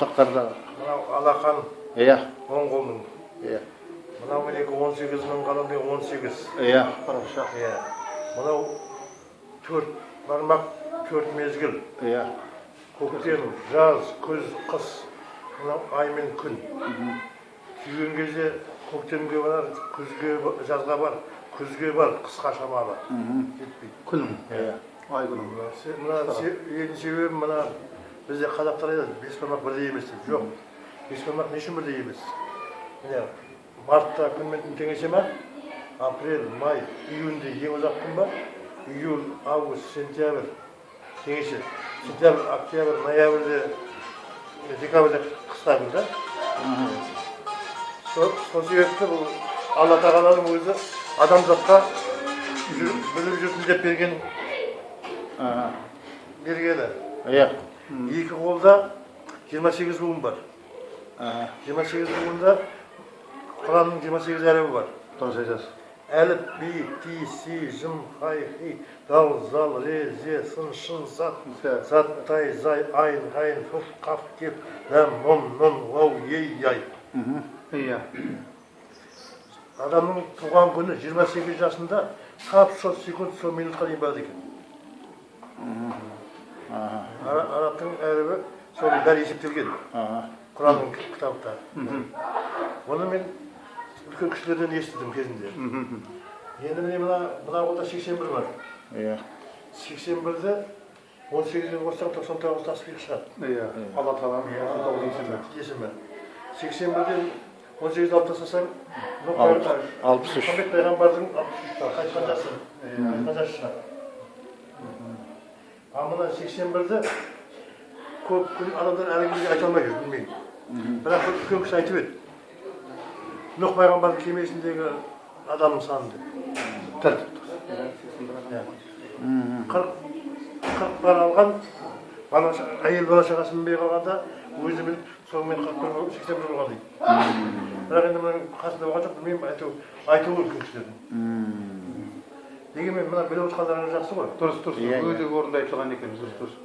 бауырсақтарда. Мынау алақан. Иә. Он қолның. Иә. Мынау мінекі 18 мың қаламды 18. Иә, хорошо. Иә. Мынау 4 бармақ 4 мезгіл. Иә. Көктем, жаз, күз, қыс. Мынау ай мен күн. Түйген кезде көктемге бар, күзге, жазға бар, күзге бар, қысқа шамалы. Жетпейді. Күн. Иә. Ай күн. Мына ең себебі мына бізде қазақтар айтады, бес бармақ бірдей емес деп. Жоқ. Бес бармақ не үшін бірдей емес? Міне мартта күнмен теңесе ма? Апрель, май, июньде ең ұзақ күн ба? Июль, август, сентябрь теңесе. Сентябрь, октябрь, ноябрьде, декабрьде қысқа күн да? Сол себепті бұл Алла тағаланың өзі адамзатқа біліп жүрсін деп бергені. Иә. Екі қолда 28 буын бар. 28 буында Құранның 28 әріпі бар. Дұрыс айтасыз. Әліп, би, ти, си, жым, хай, хи, дал, зал, ре, зе, сын, шын, зат, зат, тай, зай, айн, ғайн, фуф, қаф, кеп, ләм, нұн, вау, ей, яй. Иә. Адамның туған күні 28 жасында сап, сол секунд, сол минутқа дейін барады екен. Арабтың әріпі сол бәрі есептелген. Құранның кітапта. Оны мен үлкен кісілерден естідім кезінде. Енді міне мына қолда 81 бар. Иә. 81-ді 18-ден қоссаң 99 таспиқ шығады. Иә. Алла тағаланың есімі. 81-ден 18-ді алып тастасаң 63. Мұхаммед пайғамбардың 63 қайтқан жасы. Қайтқан жасы шығады. А мына 81-ді көп күн адамдар әлі күнге айта алмай жүр, білмеймін. Бірақ үлкен кісі айтып еді. Нұх пайғамбардың кемесіндегі адамның саны деп. 40 бар алған, әйел бала шағасын мінбей қалғанда, өзімен соңымен 81 болған дейді. Бірақ енді мұның қасында болған жоқ, білмеймін, айтуы үлкен кісілердің. Дегенмен мына біліп отқандарыңыз жақсы ғой. Дұрыс. Өте орынды айтылған екен, дұрыс.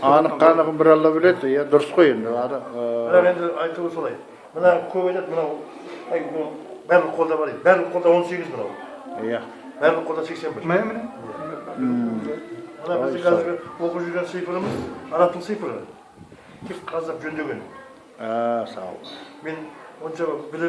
Анық-қанығын бір Алла біледі, дұрыс қой енді. Бірақ енді айтуы солай. Мына көп айтады, мынау барлық қолда бар дейді. Барлық қолда 18 мынау. Иә. Барлық қолда 81. Міне. Мына біздің қазіргі оқып жүрген цифрымыз арабтың цифры. Тек қазақ жөндеген. Сау. Мен онша